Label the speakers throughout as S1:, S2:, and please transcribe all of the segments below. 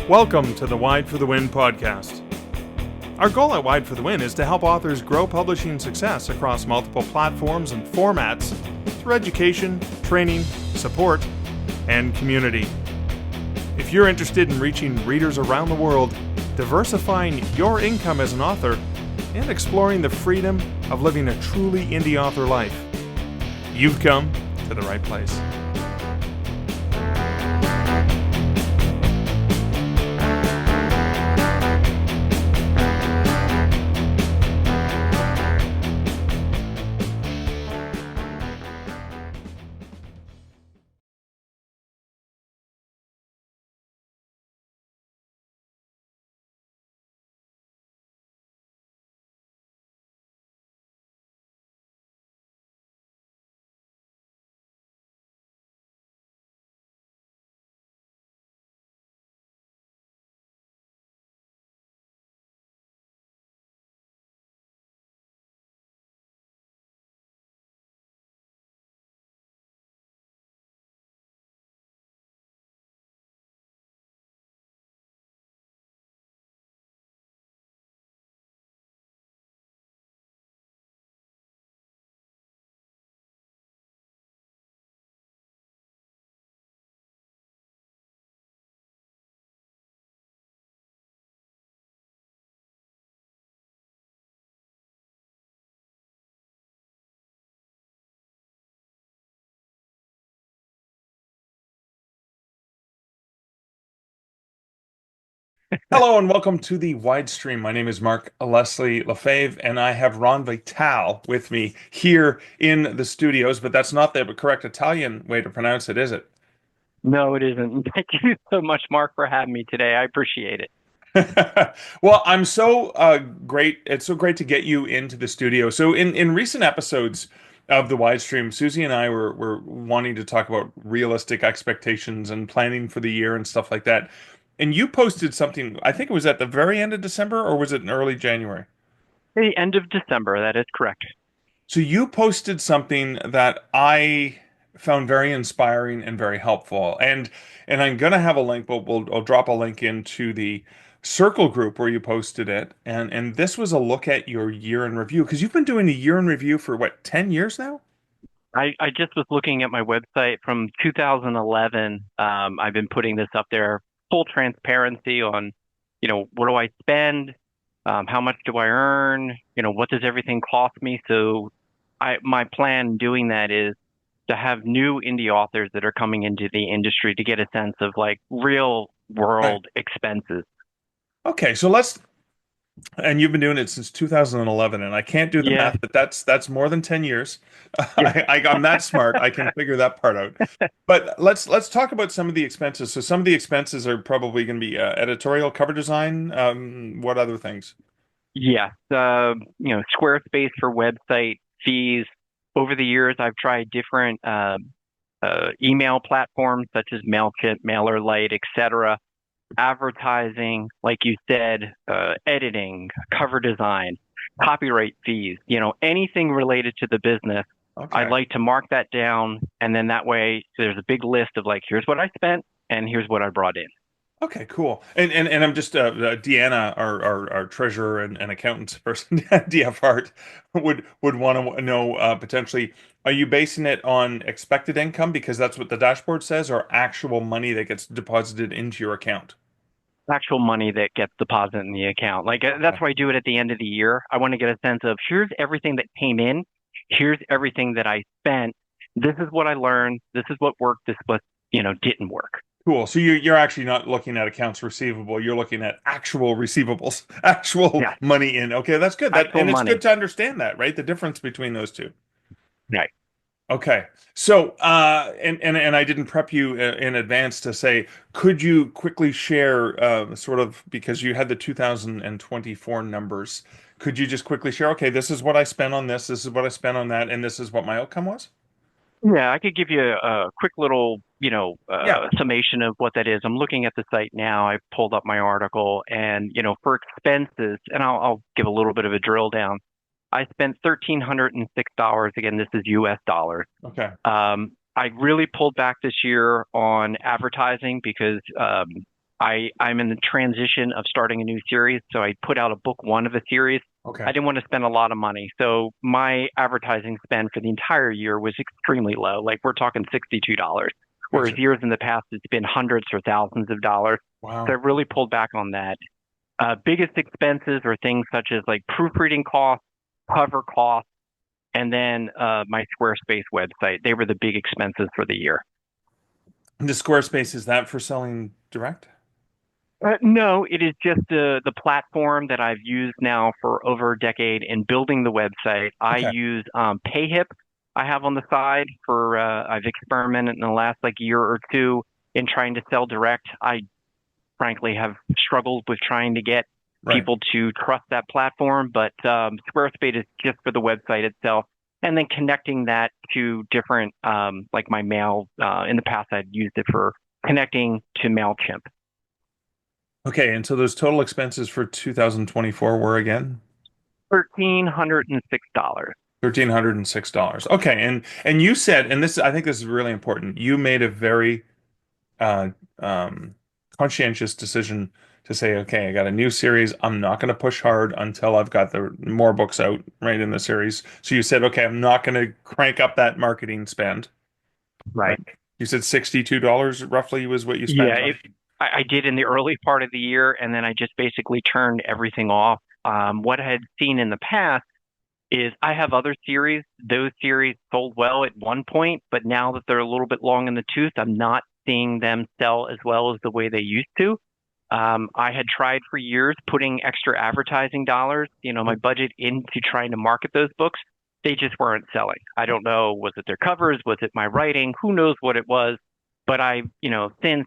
S1: Welcome to the Wide for the Win podcast. Our goal at Wide for the Win is to help authors grow publishing success across multiple platforms and formats through education, training, support, and community. If you're interested in reaching readers around the world, diversifying your income as an author, and exploring the freedom of living a truly indie author life, you've come to the right place. Hello and welcome to the WIDEStream. My name is Mark Leslie Lefebvre, and I have Ron Vitale with me here in the studios, but that's not the correct Italian way to pronounce it, is it?
S2: No, it isn't. Thank you so much, Mark, for having me today. I appreciate it.
S1: Well, I'm so great. It's so great to get you into the studio. So in recent episodes of the WIDEStream, Susie and I were wanting to talk about realistic expectations and planning for the year and stuff like that. And you posted something, I think it was at the very end of December, or was it in early January?
S2: The end of December, that is correct.
S1: So you posted something that I found very inspiring and very helpful. And I'm gonna have a link, but I'll drop a link into the circle group where you posted it. And this was a look at your year in review, because you've been doing a year in review for what, 10 years now?
S2: I just was looking at my website from 2011. I've been putting this up there, full transparency on, what do I spend? How much do I earn? What does everything cost me? So my plan doing that is to have new indie authors that are coming into the industry to get a sense of like real
S1: Right.
S2: world expenses.
S1: Okay, so and you've been doing it since 2011, and I can't do the
S2: Yeah,
S1: math, but that's more than 10 years.
S2: yeah.
S1: I'm that smart. I can figure that part out. But let's talk about some of the expenses. So some of the expenses are probably going to be editorial, cover design. What other things?
S2: Yes, Squarespace for website fees. Over the years, I've tried different email platforms such as Mailchimp, MailerLite, etc. Advertising, like you said, editing, cover design, copyright fees. Anything related to the business. I
S1: Okay.
S2: like to mark that down, and then that way there's a big list of like, here's what I spent and here's what I brought in.
S1: Okay, cool. And I'm just Deanna, our treasurer and accountants person, DF Hart, would want to know potentially, are you basing it on expected income because that's what the dashboard says, or actual money that gets deposited into your account?
S2: Actual money that gets deposited in the account. Like that's
S1: Okay.
S2: why I do it at the end of the year. I want to get a sense of here's everything that came in, here's everything that I spent. This is what I learned. This is what worked. This is what didn't work.
S1: Cool. So you're actually not looking at accounts receivable. You're looking at actual receivables, actual
S2: Yeah,
S1: money in. Okay, that's good.
S2: actual
S1: And it's good
S2: money.
S1: to understand that, right? The difference between those two.
S2: Right.
S1: Okay. So, and I didn't prep you in advance to say, could you quickly share, sort of, because you had the 2024 numbers, could you just quickly share, okay, this is what I spent on this is what I spent on that, and this is what my outcome was?
S2: Yeah, I could give you a quick little,
S1: Yeah.
S2: summation of what that is. I'm looking at the site now. I pulled up my article, and for expenses, and I'll give a little bit of a drill down. I spent $1,306. Again, this is U.S. dollars.
S1: Okay.
S2: I really pulled back this year on advertising because I'm in the transition of starting a new series, so I put out a book one of a series. I
S1: Okay.
S2: didn't want to spend a lot of money, so my advertising spend for the entire year was extremely low. Like we're talking $62, whereas
S1: Gotcha.
S2: years in the past it's been hundreds or thousands of dollars. So I
S1: Wow.
S2: really pulled back on that. Biggest expenses are things such as like proofreading costs, cover costs, and then my Squarespace website. They were the big expenses for the year.
S1: And the Squarespace, is that for selling direct?
S2: No, it is just the platform that I've used now for over a decade in building the website. I
S1: Okay.
S2: use PayHip. I have on the side for I've experimented in the last like year or two in trying to sell direct. I frankly have struggled with trying to get
S1: Right.
S2: people to trust that platform, but Squarespace is just for the website itself. And then connecting that to different, like my mail. In the past, I'd used it for connecting to MailChimp.
S1: Okay. And so those total expenses for 2024 were again
S2: $1,306.
S1: $1,306. Okay. And you said, and this I think this is really important. You made a very uh, um, conscientious decision to say, okay, I got a new series. I'm not going to push hard until I've got the more books out right in the series. So you said, okay, I'm not going to crank up that marketing spend, right?
S2: Right.
S1: You said $62 roughly was what you
S2: Yeah,
S1: spent on.
S2: I did in the early part of the year, and then I just basically turned everything off. What I had seen in the past is I have other series. Those series sold well at one point, but now that they're a little bit long in the tooth, I'm not seeing them sell as well as the way they used to. I had tried for years putting extra advertising dollars, my budget into trying to market those books. They just weren't selling. I don't know, was it their covers? Was it my writing? Who knows what it was? But I, since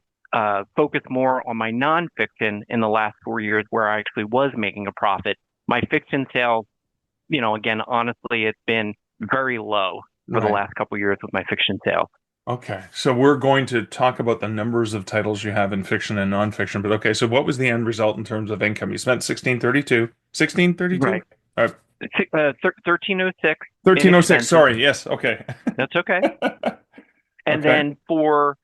S2: focused more on my nonfiction in the last 4 years where I actually was making a profit. My fiction sales, again, honestly, it's been very low for the
S1: Right.
S2: last couple of years with my fiction sales.
S1: Okay. So we're going to talk about the numbers of titles you have in fiction and nonfiction. But okay, so what was the end result in terms of income? You spent 1632. 1632?
S2: Right. 1306 in
S1: 1306.
S2: expenses.
S1: Sorry. Yes. Okay.
S2: That's okay. And
S1: Okay.
S2: then for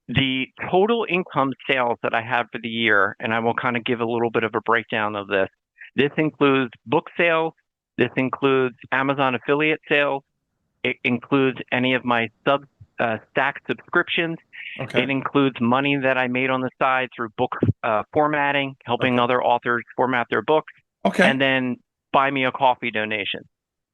S2: the total income sales that I have for the year, and I will kind of give a little bit of a breakdown of this. This includes book sales. This includes Amazon affiliate sales. It includes any of my stack subscriptions. It
S1: Okay.
S2: includes money that I made on the side through book formatting, helping
S1: Okay.
S2: other authors format their books,
S1: Okay.
S2: and then buy me a coffee donation.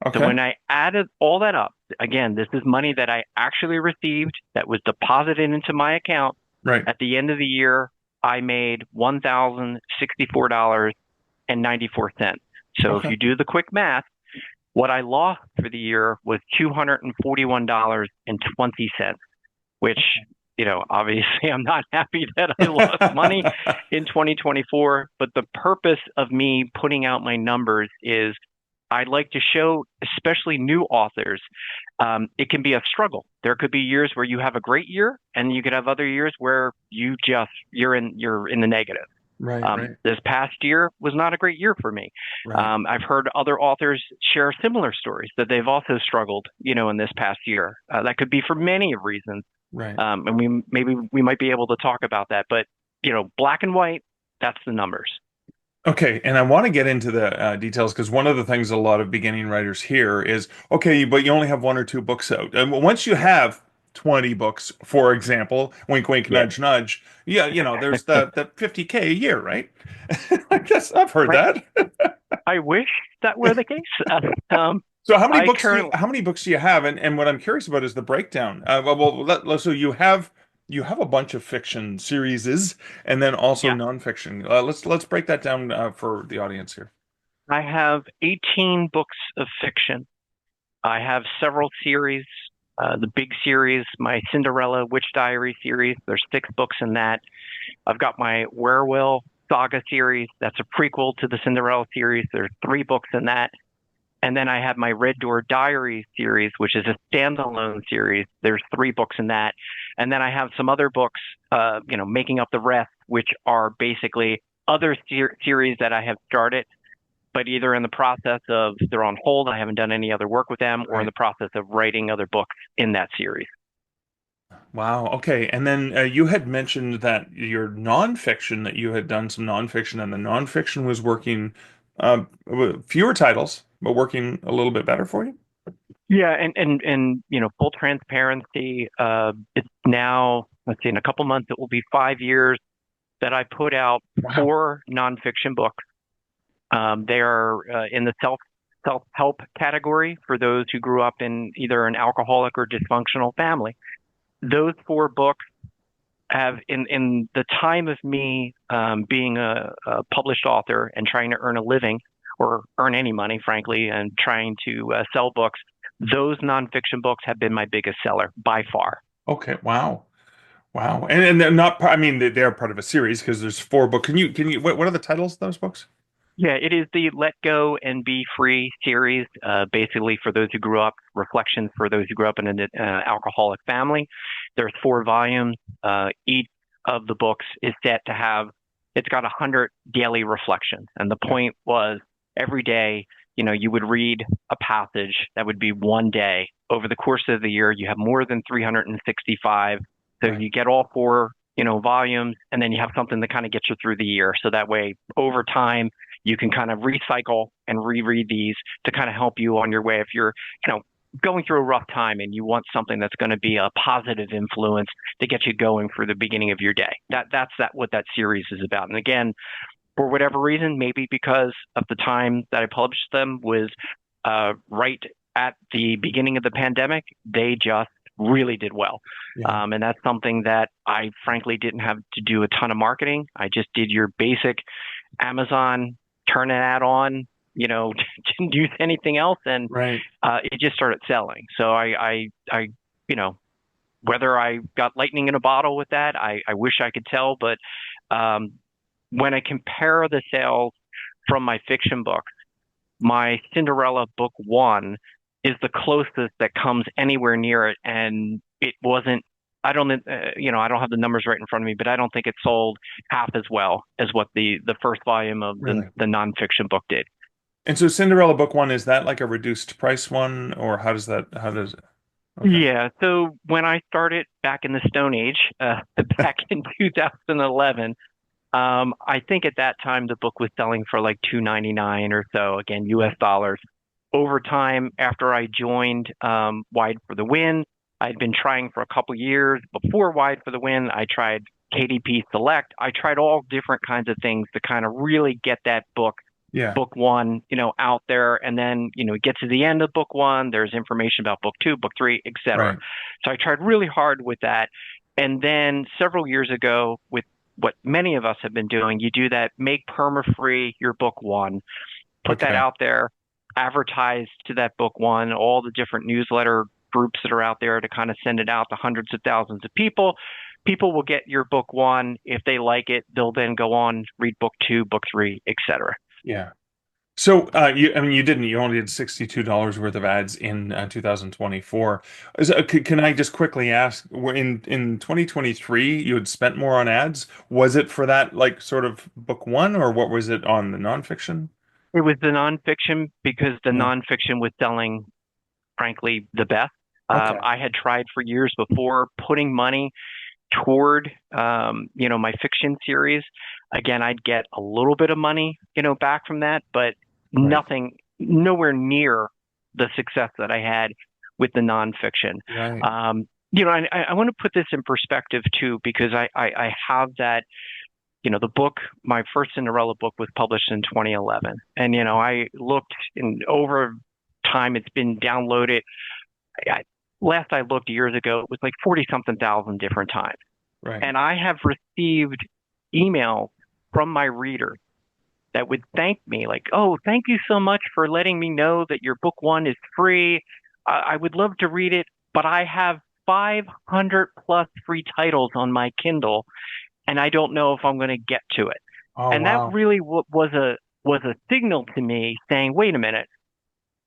S2: So
S1: Okay.
S2: when I added all that up, again, this is money that I actually received that was deposited into my account.
S1: Right.
S2: At the end of the year, I made $1,064.94. So if
S1: Okay.
S2: you do the quick math, what I lost for the year was $241.20, which, obviously I'm not happy that I lost money in 2024. But the purpose of me putting out my numbers is I'd like to show, especially new authors, it can be a struggle. There could be years where you have a great year, and you could have other years where you're in the negative.
S1: Right. Right.
S2: This past year was not a great year for me.
S1: Right.
S2: I've heard other authors share similar stories that they've also struggled, in this past year. That could be for many reasons,
S1: Right.
S2: and we might be able to talk about that. But black and white, that's the numbers.
S1: Okay, and I want to get into the details because one of the things a lot of beginning writers hear is, okay, but you only have one or two books out. And once you have 20 books, for example, wink, wink,
S2: Yeah,
S1: nudge, nudge, yeah, there's the 50K a year, right? I guess I've heard
S2: right.
S1: that.
S2: I wish that were the case.
S1: So
S2: I currently,
S1: how many books do you have? And what I'm curious about is the breakdown. So you have a bunch of fiction series and then also
S2: yeah,
S1: nonfiction. Let's break that down for the audience here.
S2: I have 18 books of fiction. I have several series. The big series, my Cinderella Witch Diary series. There's 6 books in that. I've got my Werewolf Saga series. That's a prequel to the Cinderella series. There's 3 books in that. And then I have my Red Door Diary series, which is a standalone series. There's 3 books in that. And then I have some other books, making up the rest, which are basically other series that I have started, but either in the process of they're on hold, I haven't done any other work with them, or in
S1: Right.
S2: the process of writing other books in that series.
S1: Wow. Okay. And then you had mentioned that your nonfiction, that you had done some nonfiction, and the nonfiction was working with fewer titles, but working a little bit better for you.
S2: Yeah, and full transparency. It's now, let's see, in a couple months it will be 5 years that I put out
S1: Wow.
S2: four nonfiction books. They are in the self-help category for those who grew up in either an alcoholic or dysfunctional family. Those four books have, in the time of me being a published author and trying to earn a living or earn any money, frankly, and trying to sell books, those nonfiction books have been my biggest seller by far.
S1: Okay. Wow. Wow. And they're not. I mean, they're part of a series because there's four books. Can you? What are the titles of those books?
S2: Yeah, it is the Let Go and Be Free series, basically for those who grew up, reflections for those who grew up in an alcoholic family. There's 4 volumes. Each of the books is set to have, it's got 100 daily reflections. And the
S1: Yeah.
S2: point was every day, you would read a passage that would be one day. Over the course of the year, you have more than 365. So
S1: Right.
S2: you get all four, volumes, and then you have something that kind of gets you through the year. So that way, over time, you can kind of recycle and reread these to kind of help you on your way if you're, going through a rough time and you want something that's going to be a positive influence to get you going for the beginning of your day. That's what that series is about. And again, for whatever reason, maybe because of the time that I published them was right at the beginning of the pandemic, they just really did well.
S1: Yeah.
S2: And that's something that I frankly didn't have to do a ton of marketing. I just did your basic Amazon, turn an ad on, didn't use anything else, and
S1: Right.
S2: it just started selling. So you know, whether I got lightning in a bottle with that, I wish I could tell. But um, when I compare the sales from my fiction books, my Cinderella book one is the closest that comes anywhere near it, and it wasn't. I don't, I don't have the numbers right in front of me, but I don't think it sold half as well as what the first volume of
S1: Really.
S2: the nonfiction book did.
S1: And so Cinderella book one, is that like a reduced price one, or how does it? Okay.
S2: Yeah. So when I started back in the Stone Age, back in 2011, I think at that time the book was selling for like 2.99 or so, again, US dollars. Over time, after I joined Wide for the Win, I'd been trying for a couple years. Before Wide for the Win, I tried KDP Select. I tried all different kinds of things to kind of really get that
S1: Yeah.
S2: book one, out there. And then, get to the end of book one, there's information about book two, book three, etc.
S1: Right.
S2: So I tried really hard with that. And then several years ago, with what many of us have been doing, you do that, make perma-free your book one, put that
S1: Okay.
S2: out there, advertise to that book one, all the different newsletter groups that are out there to kind of send it out to hundreds of thousands of people. People will get your book one. If they like it, they'll then go on, read book two, book three, etc.
S1: Yeah. So, I mean, you only did $62 worth of ads in 2024. Can I just quickly ask, in 2023, you had spent more on ads? Was it for that, like, sort of book one, or what was it on the nonfiction?
S2: It was the nonfiction because the
S1: Yeah.
S2: nonfiction was selling, frankly, the best.
S1: Okay.
S2: I had tried for years before putting money toward, my fiction series. Again, I'd get a little bit of money, back from that, but
S1: Right.
S2: nowhere near the success that I had with the nonfiction.
S1: Right.
S2: I want to put this in perspective too, because I have that, the book, my first Cinderella book was published in 2011. And, I looked in over time, it's been downloaded. I, Last I looked years ago, it was like 40 something thousand different times.
S1: Right.
S2: And I have received emails from my readers that would thank me, like, oh, thank you so much for letting me know that your book one is free. I would love to read it, but I have 500 plus free titles on my Kindle, and I don't know if I'm going to get to it.
S1: Oh,
S2: And that
S1: wow.
S2: really was a signal to me saying, wait a minute,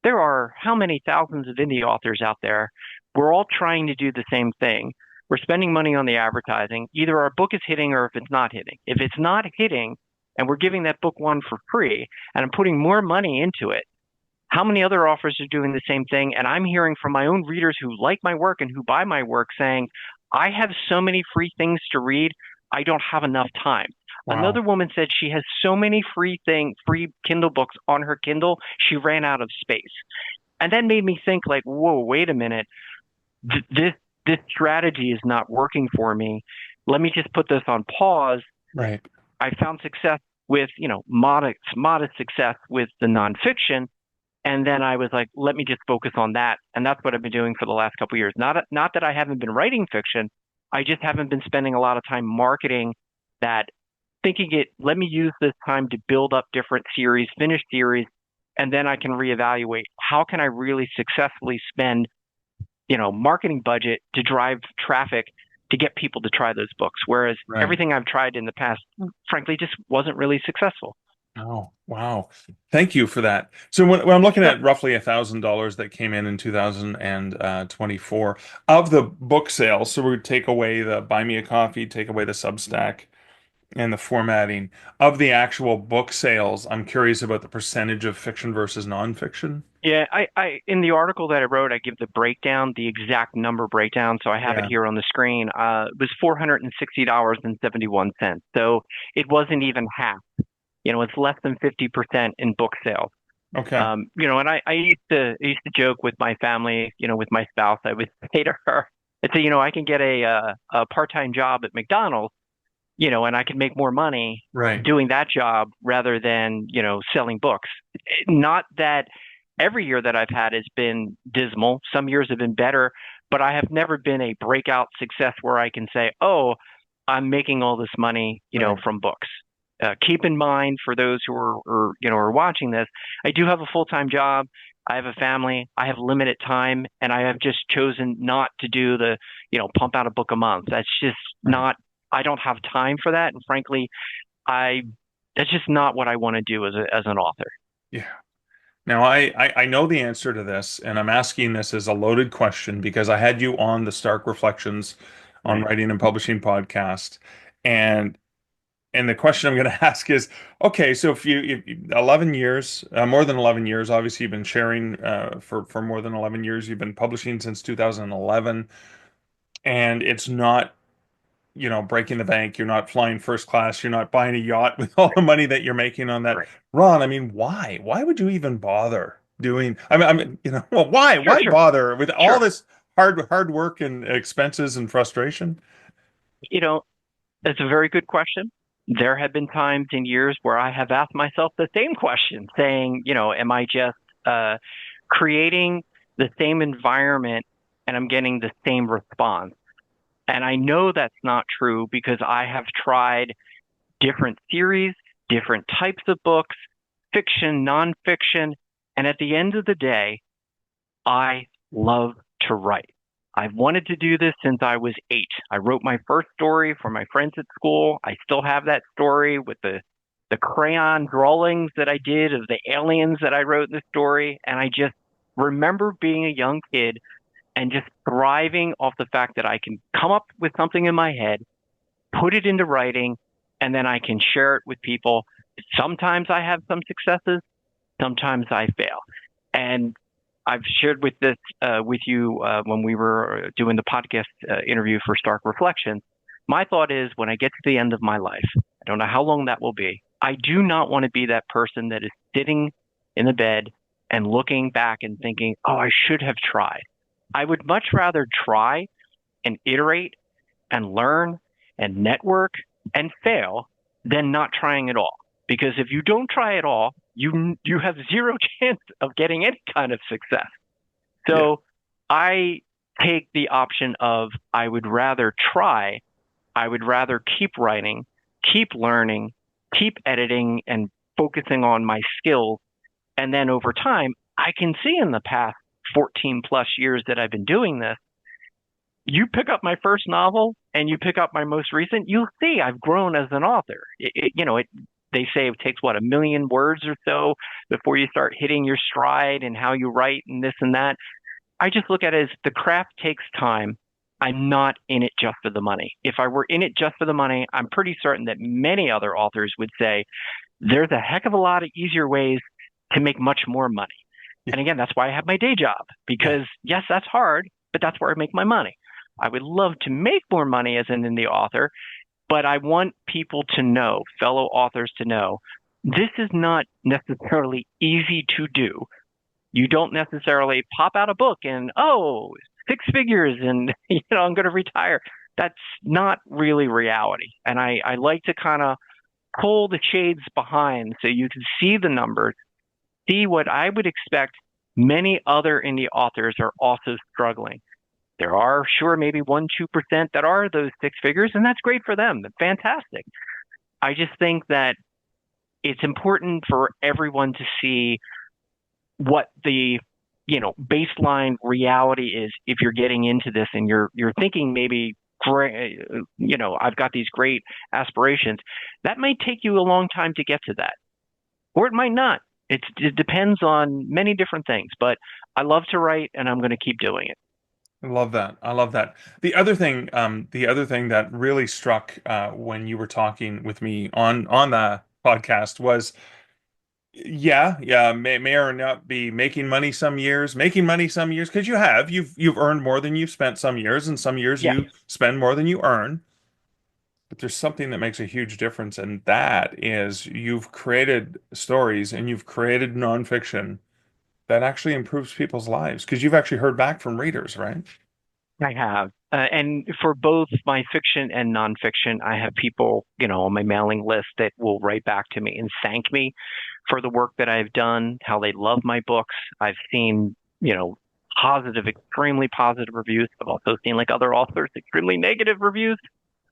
S2: there are how many thousands of indie authors out there? We're all trying to do the same thing. We're spending money on the advertising. Either our book is hitting or if it's not hitting. If it's not hitting and we're giving that book one for free and I'm putting more money into it, how many other authors are doing the same thing? And I'm hearing from my own readers who like my work and who buy my work saying, I have so many free things to read, I don't have enough time.
S1: Wow.
S2: Another woman said she has so many free Kindle books on her Kindle, she ran out of space. And that made me think like, whoa, wait a minute. This this strategy is not working for me. Let me just put this on pause.
S1: Right.
S2: I found success with, modest success with the nonfiction. And then I was like, let me just focus on that. And that's what I've been doing for the last couple of years. Not that I haven't been writing fiction. I just haven't been spending a lot of time marketing that, let me use this time to build up different series, finish series, and then I can reevaluate how can I really successfully spend, marketing budget to drive traffic to get people to try those books. Whereas
S1: Right.
S2: everything I've tried in the past, frankly, just wasn't really successful.
S1: Oh, wow. Thank you for that. So when I'm looking
S2: Sure.
S1: at roughly $1,000 that came in 2024 of the book sales, so we would take away the Buy Me a Coffee, take away the Substack and the formatting of the actual book sales. I'm curious about the percentage of fiction versus nonfiction.
S2: Yeah, in the article that I wrote, I give the breakdown, the exact number breakdown. So I have it
S1: Yeah.
S2: here on the screen. It was $460.71. So it wasn't even half. It's less than 50% in book sales.
S1: Okay.
S2: And I used to joke with my family, with my spouse. I would say to her, I'd say, I can get a part-time job at McDonald's, and I can make more money
S1: Right.
S2: doing that job rather than, selling books. Not that every year that I've had has been dismal. Some years have been better, but I have never been a breakout success where I can say, oh, I'm making all this money,
S1: Right.
S2: from books. Keep in mind for those who are watching this, I do have a full-time job. I have a family. I have limited time, and I have just chosen not to do the, pump out a book a month. That's just
S1: Right.
S2: not. I don't have time for that, and frankly, I that's just not what I want to do as an author.
S1: Yeah. Now, I know the answer to this, and I'm asking this as a loaded question because I had you on the Stark Reflections on
S2: Right.
S1: Writing and Publishing podcast, and the question I'm going to ask is, okay, so if 11 years, more than 11 years, obviously you've been sharing for more than 11 years, you've been publishing since 2011, and it's not breaking the bank. You're not flying first class. You're not buying a yacht with all the money that you're making on that.
S2: Right.
S1: Ron, I mean, why? Why would you even bother doing? Well, why?
S2: Sure.
S1: Why
S2: Sure.
S1: bother with all
S2: Sure.
S1: this hard work and expenses and frustration?
S2: You know, That's a very good question. There have been times in years where I have asked myself the same question, saying, am I just creating the same environment and I'm getting the same response? And I know that's not true because I have tried different series, different types of books, fiction, nonfiction. And at the end of the day, I love to write. I've wanted to do this since I was 8. I wrote my first story for my friends at school. I still have that story with the crayon drawings that I did of the aliens that I wrote in the story. And I just remember being a young kid and just thriving off the fact that I can come up with something in my head, put it into writing, and then I can share it with people. Sometimes I have some successes, sometimes I fail. And I've shared with you when we were doing the podcast interview for Stark Reflections. My thought is when I get to the end of my life, I don't know how long that will be. I do not want to be that person that is sitting in the bed and looking back and thinking, oh, I should have tried. I would much rather try and iterate and learn and network and fail than not trying at all. Because if you don't try at all, you have zero chance of getting any kind of success.
S1: Yeah.
S2: So I take the option of I would rather try, I would rather keep writing, keep learning, keep editing and focusing on my skills. And then over time, I can see in the past 14 plus years that I've been doing this, you pick up my first novel and you pick up my most recent, you'll see I've grown as an author. They say it takes what, a million words or so before you start hitting your stride and how you write and this and that. I just look at it as the craft takes time. I'm not in it just for the money. If I were in it just for the money, I'm pretty certain that many other authors would say there's a heck of a lot of easier ways to make much more money. And again, that's why I have my day job because yes, that's hard, but that's where I make my money. I would love to make more money as an indie author, but I want people to know, fellow authors to know, this is not necessarily easy to do. You don't necessarily pop out a book and, oh, 6 figures and, I'm going to retire. That's not really reality. And I like to kind of pull the shades behind so you can see the numbers, see what I would expect many other indie authors are also struggling. There are, sure, maybe 1-2% that are those 6 figures, and that's great for them. That's fantastic. I just think that it's important for everyone to see what the baseline reality is if you're getting into this and you're thinking maybe great, I've got these great aspirations. That might take you a long time to get to that, or it might not. It depends on many different things, but I love to write and I'm going to keep doing it.
S1: I love that. I love that. The other thing that really struck when you were talking with me on the podcast was, yeah, may or not be making money some years because you've earned more than you've spent some years, and some years
S2: Yeah,
S1: you spend more than you earn. But there's something that makes a huge difference, and that is you've created stories and you've created nonfiction that actually improves people's lives because you've actually heard back from readers, right?
S2: I have. And for both my fiction and nonfiction, I have people, on my mailing list that will write back to me and thank me for the work that I've done, how they love my books. I've seen, positive, extremely positive reviews. I've also seen, like other authors, extremely negative reviews.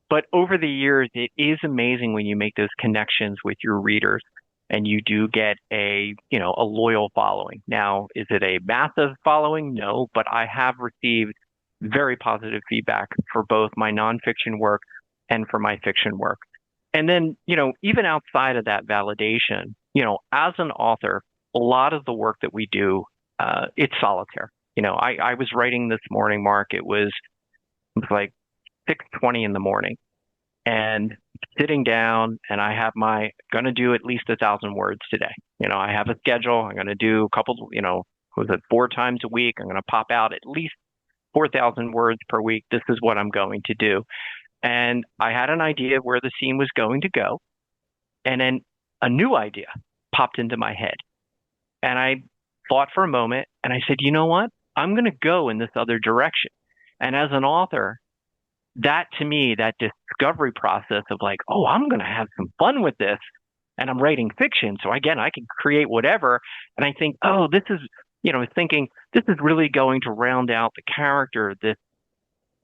S2: But over the years, it is amazing when you make those connections with your readers and you do get a loyal following. Now, is it a massive following? No, but I have received very positive feedback for both my nonfiction work and for my fiction work. And then, even outside of that validation, as an author, a lot of the work that we do, it's solitaire. I was writing this morning, Mark. It was like 6:20 in the morning, and sitting down, and I have going to do at least 1,000 words today. I have a schedule. I'm going to do a couple, was it 4 times a week? I'm going to pop out at least 4,000 words per week. This is what I'm going to do. And I had an idea of where the scene was going to go. And then a new idea popped into my head. And I thought for a moment and I said, you know what? I'm going to go in this other direction. And as an author, that to me, that discovery process of like, oh, I'm going to have some fun with this. And I'm writing fiction. So again, I can create whatever. And I think, oh, this is, thinking this is really going to round out the character. This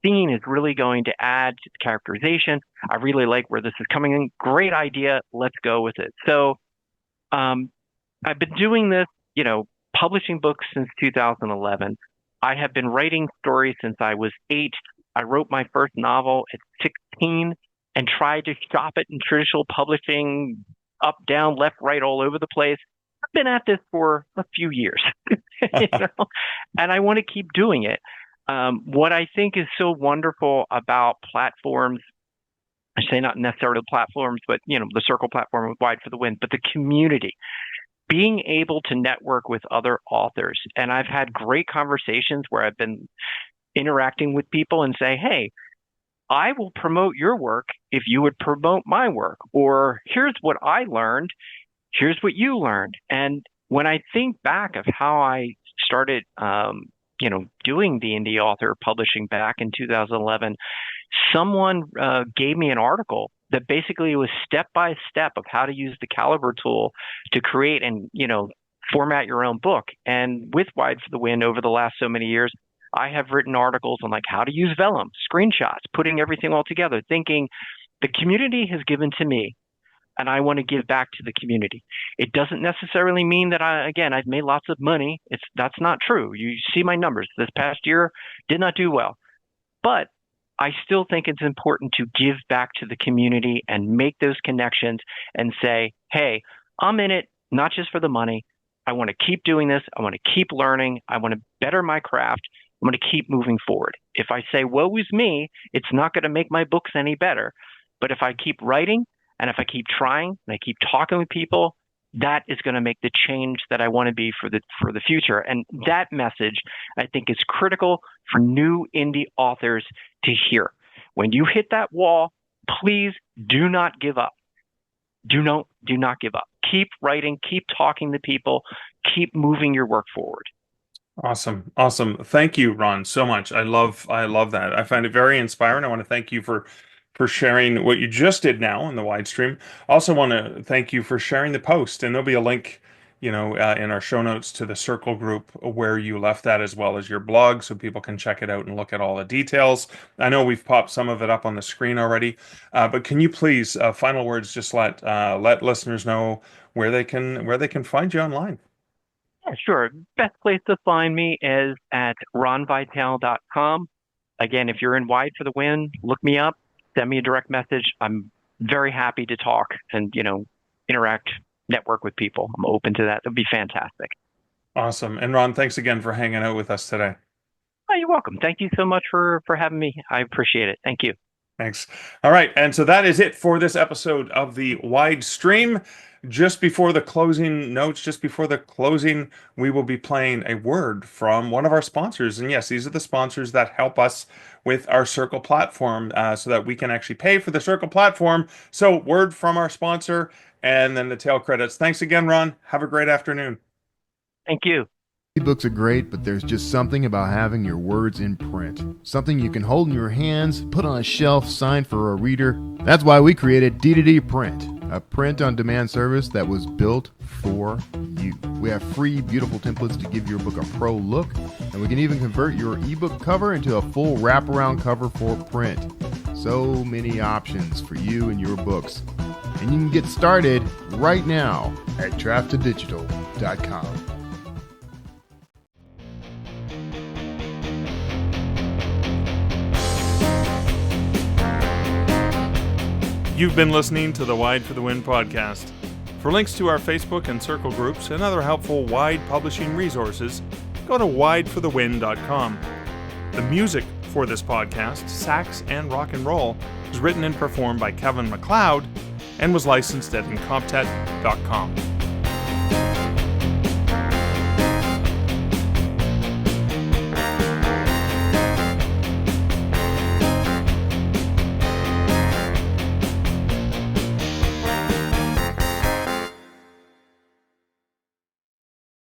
S2: scene is really going to add to the characterization. I really like where this is coming in. Great idea. Let's go with it. So I've been doing this, publishing books since 2011. I have been writing stories since I was 8. I wrote my first novel at 16 and tried to shop it in traditional publishing, up, down, left, right, all over the place. I've been at this for a few years, and I want to keep doing it. What I think is so wonderful about platforms, I say not necessarily the platforms, but the Circle platform with Wide for the Win, but the community, being able to network with other authors. And I've had great conversations where I've been interacting with people and say, hey, I will promote your work if you would promote my work, or here's what I learned. Here's what you learned. And when I think back of how I started, doing the indie author publishing back in 2011, someone gave me an article that basically was step by step of how to use the Caliber tool to create and, format your own book. And with Wide for the Win over the last so many years, I have written articles on like how to use Vellum, screenshots, putting everything all together, thinking the community has given to me and I want to give back to the community. It doesn't necessarily mean that I've made lots of money. That's not true. You see my numbers. This past year did not do well, but I still think it's important to give back to the community and make those connections and say, hey, I'm in it, not just for the money. I want to keep doing this. I want to keep learning. I want to better my craft. I'm going to keep moving forward. If I say, woe is me, it's not going to make my books any better. But if I keep writing and if I keep trying and I keep talking with people, that is going to make the change that I want to be for the future. And that message, I think, is critical for new indie authors to hear. When you hit that wall, please do not give up. Do not give up. Keep writing, keep talking to people, keep moving your work forward.
S1: Awesome. Thank you, Ron, so much. I love that. I find it very inspiring. I want to thank you for sharing what you just did now in the WIDEStream. Also want to thank you for sharing the post, and there'll be a link, in our show notes to the Circle group where you left that, as well as your blog, so people can check it out and look at all the details. I know we've popped some of it up on the screen already, but can you please, final words, just let listeners know where they can find you online?
S2: Yeah, sure. Best place to find me is at ronvitale.com. Again, if you're in Wide for the Win, look me up, send me a direct message. I'm very happy to talk and, interact, network with people. I'm open to that. It'd be fantastic.
S1: Awesome. And Ron, thanks again for hanging out with us today.
S2: Oh, you're welcome. Thank you so much for having me. I appreciate it. Thank you.
S1: Thanks. All right. And so that is it for this episode of the WIDEStream. Just before the closing, we will be playing a word from one of our sponsors. And yes, these are the sponsors that help us with our Circle platform, so that we can actually pay for the Circle platform. So word from our sponsor, and then the tail credits. Thanks again, Ron. Have a great afternoon.
S2: Thank you.
S3: Ebooks are great, but there's just something about having your words in print. Something you can hold in your hands, put on a shelf, sign for a reader. That's why we created D2D Print, a print-on-demand service that was built for you. We have free, beautiful templates to give your book a pro look, and we can even convert your ebook cover into a full wraparound cover for print. So many options for you and your books. And you can get started right now at draftedigital.com.
S1: You've been listening to the Wide for the Win podcast. For links to our Facebook and Circle groups and other helpful Wide publishing resources, go to wideforthewin.com. The music for this podcast, Sax and Rock and Roll, was written and performed by Kevin MacLeod and was licensed at incomptet.com.